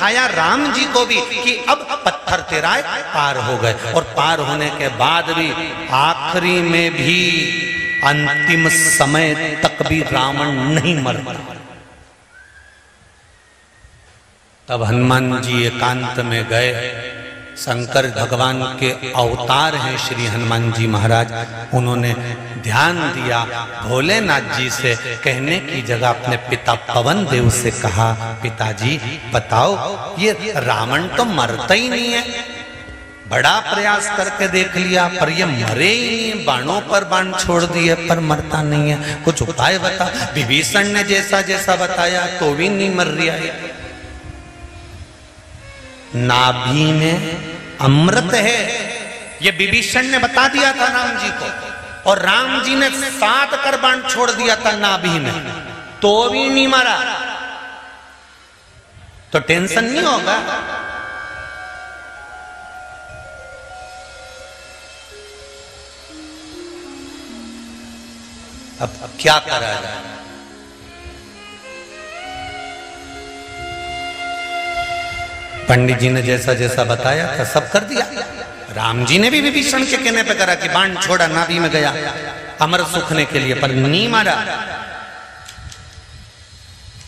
दिखाया राम जी को भी कि अब पत्थर तेरा पार हो गए, और पार होने के बाद भी आखिरी में भी अंतिम समय तक भी रावण नहीं मरता। तब हनुमान जी एकांत में गए। शंकर भगवान के अवतार हैं श्री हनुमान जी महाराज। उन्होंने ध्यान दिया, भोलेनाथ जी से कहने की जगह अपने पिता पवन देव से कहा, पिताजी बताओ ये रावण तो मरता ही नहीं है, बड़ा प्रयास करके देख लिया पर ये मरे ही नहीं, बाणों पर बाण छोड़ दिए पर मरता नहीं है, कुछ उपाय बता। विभीषण ने जैसा जैसा बताया तो भी नहीं मर रहा है। नाभि में अमृत है, ये विभीषण ने बता दिया था राम जी को, और राम जी ने 7 कर बाण छोड़ दिया था नाभि में, तो भी नहीं मरा। तो टेंशन नहीं होगा। अब क्या करा जाए? पंडित जी ने जैसा जैसा बताया था सब कर दिया। राम जी ने भी विभीषण के कहने पे करा कि बाण छोड़ा, नाभि में गया अमृत सूखने के लिए, पर नहीं मारा।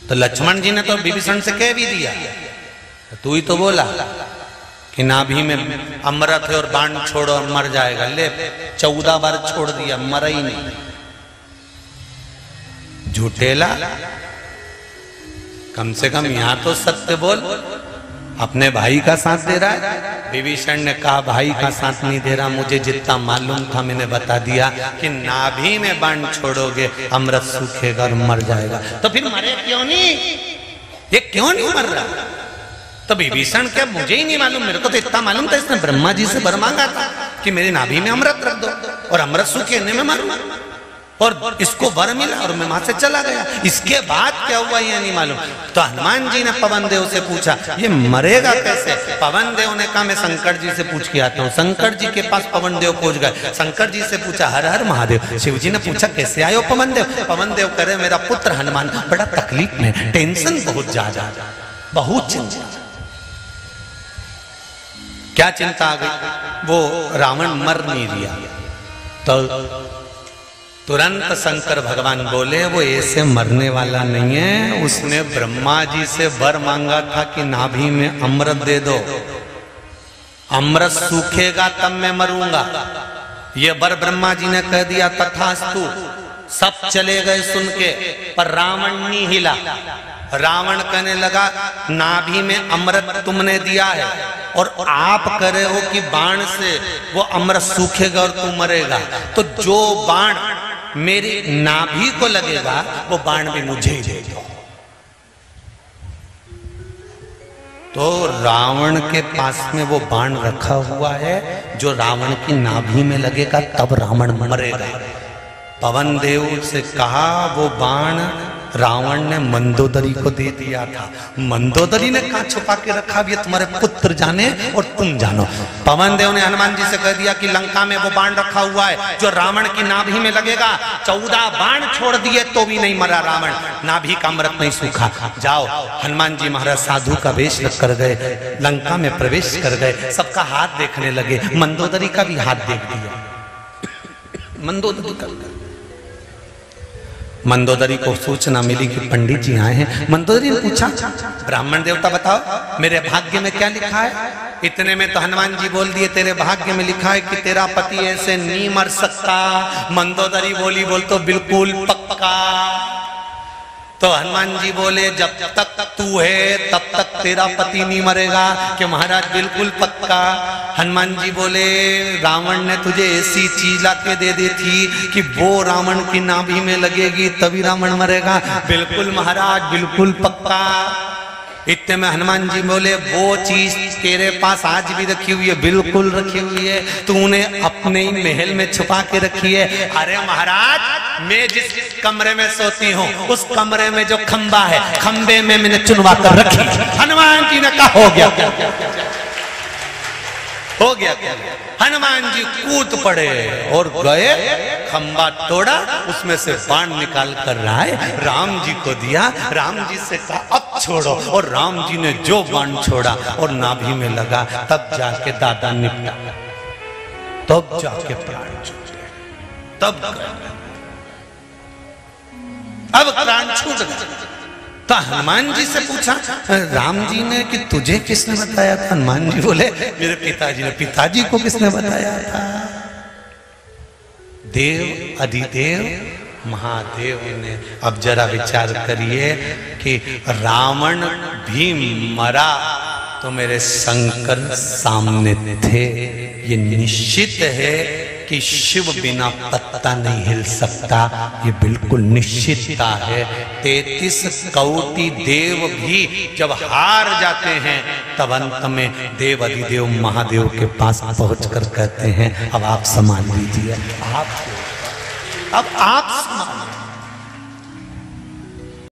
तो लक्ष्मण जी ने तो विभीषण से कह भी दिया, तू ही तो बोला कि नाभि में अमृत है और बाण छोड़ो और मर जाएगा, ले 14 बार छोड़ दिया, मरा ही नहीं। झूठेला, कम से कम यहां तो सत्य बोल। अपने भाई का साथ दे रहा है। विभीषण ने कहा भाई का साथ नहीं दे रहा, मुझे जितना मालूम था मैंने बता दिया कि नाभि में बाण छोड़ोगे अमृत सूखेगा और मर जाएगा। तो फिर मरे क्यों नहीं? ये क्यों नहीं मर रहा? तो विभीषण क्या, मुझे ही नहीं मालूम, मेरे को तो इतना मालूम था इसने ब्रह्मा जी से वर मांगा था कि मेरी नाभि में अमृत रख दो और अमृत सूखेने में मरूं, और इसको वर मिला और मैं वहां से चला गया। इसके बाद क्या हुआ ये नहीं मालूम। तो हनुमान जी ने पवन देव से पूछा ये मरेगा कैसे? पवन देव ने कहा मैं शंकर जी से पूछ के आता हूँ। शंकर जी के पास पवन देव पहुंच गए। शंकर जी से पूछा हर हर महादेव। शिव जी ने पूछा कैसे आयो पवन देव? पवन देव कह रहे मेरा पुत्र हनुमान बड़ा तकलीफ में, टेंशन बहुत ज्यादा, बहुत चिंता। क्या चिंता आ गई? वो रावण मर नहीं दिया। तो तुरंत शंकर भगवान बोले वो ऐसे मरने वाला नहीं है, उसने ब्रह्मा जी से वर मांगा था कि नाभि में अमृत दे दो, अमृत सूखेगा तब मैं मरूंगा। ये वर ब्रह्मा जी ने कह दिया तथास्तु। सब चले गए सुन के, पर रावण नहीं हिला। रावण कहने लगा नाभि में अमृत तुमने दिया है और आप कह रहे हो कि बाण से वो अमृत सूखेगा और तू मरेगा, तो जो बाण मेरी नाभि को लगेगा वो बाण भी मुझे ही दे दो। तो रावण के पास में वो बाण रखा हुआ है जो रावण की नाभि में लगेगा तब रावण मरेगा। पवन देव से कहा वो बाण रावण ने मंदोदरी को दे दिया था। मंदोदरी ने कहा छुपा के रखा भी है, तुम्हारे पुत्र जाने और तुम जानो। पवन देव ने हनुमान जी से कह दिया कि लंका में वो बाण रखा हुआ है जो रावण की नाभि में लगेगा। 14 बाण छोड़ दिए तो भी नहीं मरा रावण, नाभि का अमृत नहीं सूखा। जाओ। हनुमान जी महाराज साधु का वेश कर गए, लंका में प्रवेश कर गए, सबका हाथ देखने लगे। मंदोदरी का भी हाथ देख दिया। मंदोदरी का, मंदोदरी को सूचना मिली कि पंडित जी आए हैं। मंदोदरी ने पूछा ब्राह्मण देवता बताओ मेरे भाग्य में क्या लिखा है? इतने में तो हनुमान जी बोल दिए तेरे भाग्य में लिखा है कि तेरा पति ऐसे नहीं मर सकता। मंदोदरी बोली बोल तो बिल्कुल पक्का। तो हनुमान जी बोले जब तक तू है तब तक तेरा पति नहीं मरेगा। कि महाराज बिल्कुल पक्का। हनुमान जी बोले रावण ने तुझे ऐसी चीज लाके दे दी थी कि वो रावण की नाभि में लगेगी तभी रावण मरेगा। बिल्कुल महाराज बिल्कुल पक्का। इतने में हनुमान जी बोले वो चीज तेरे पास आज भी रखी हुई है? बिल्कुल रखी हुई है। तूने अपने ही महल में छुपा के रखी है। अरे महाराज मैं जिस कमरे में सोती हूँ उस कमरे में जो खंबा है खंबे में मैंने चुनवा कर रखी। हनुमान जी ने कहा हो गया। हो गया क्या? हनुमान जी कूद पड़े और गए, खंबा तोड़ा, उसमें से बाण निकाल कर रहा है, राम जी को दिया। राम जी से कहा अब छोड़ो, और राम जी ने जो बाण छोड़ा और नाभि में लगा, तब जाके दादा निपटा, तब जाके प्राण छूटे, तब अब प्राण छूट गए। तो हनुमान जी से पूछा राम जी ने कि तुझे किसने बताया था? हनुमान जी बोले मेरे पिताजी ने। पिताजी को किसने बताया था? देव अधिदेव महादेव ने। अब जरा विचार करिए कि रावण भी मरा तो मेरे शंकर सामने थे। ये निश्चित है कि शिव बिना पत्ता नहीं हिल सकता, ये बिल्कुल निश्चितता है। 33 कोटि देव भी जब हार जाते हैं तब अंत में देव अधिदेव महादेव के पास पहुंचकर कहते हैं अब आप संभाल लीजिए, अब आप संभाल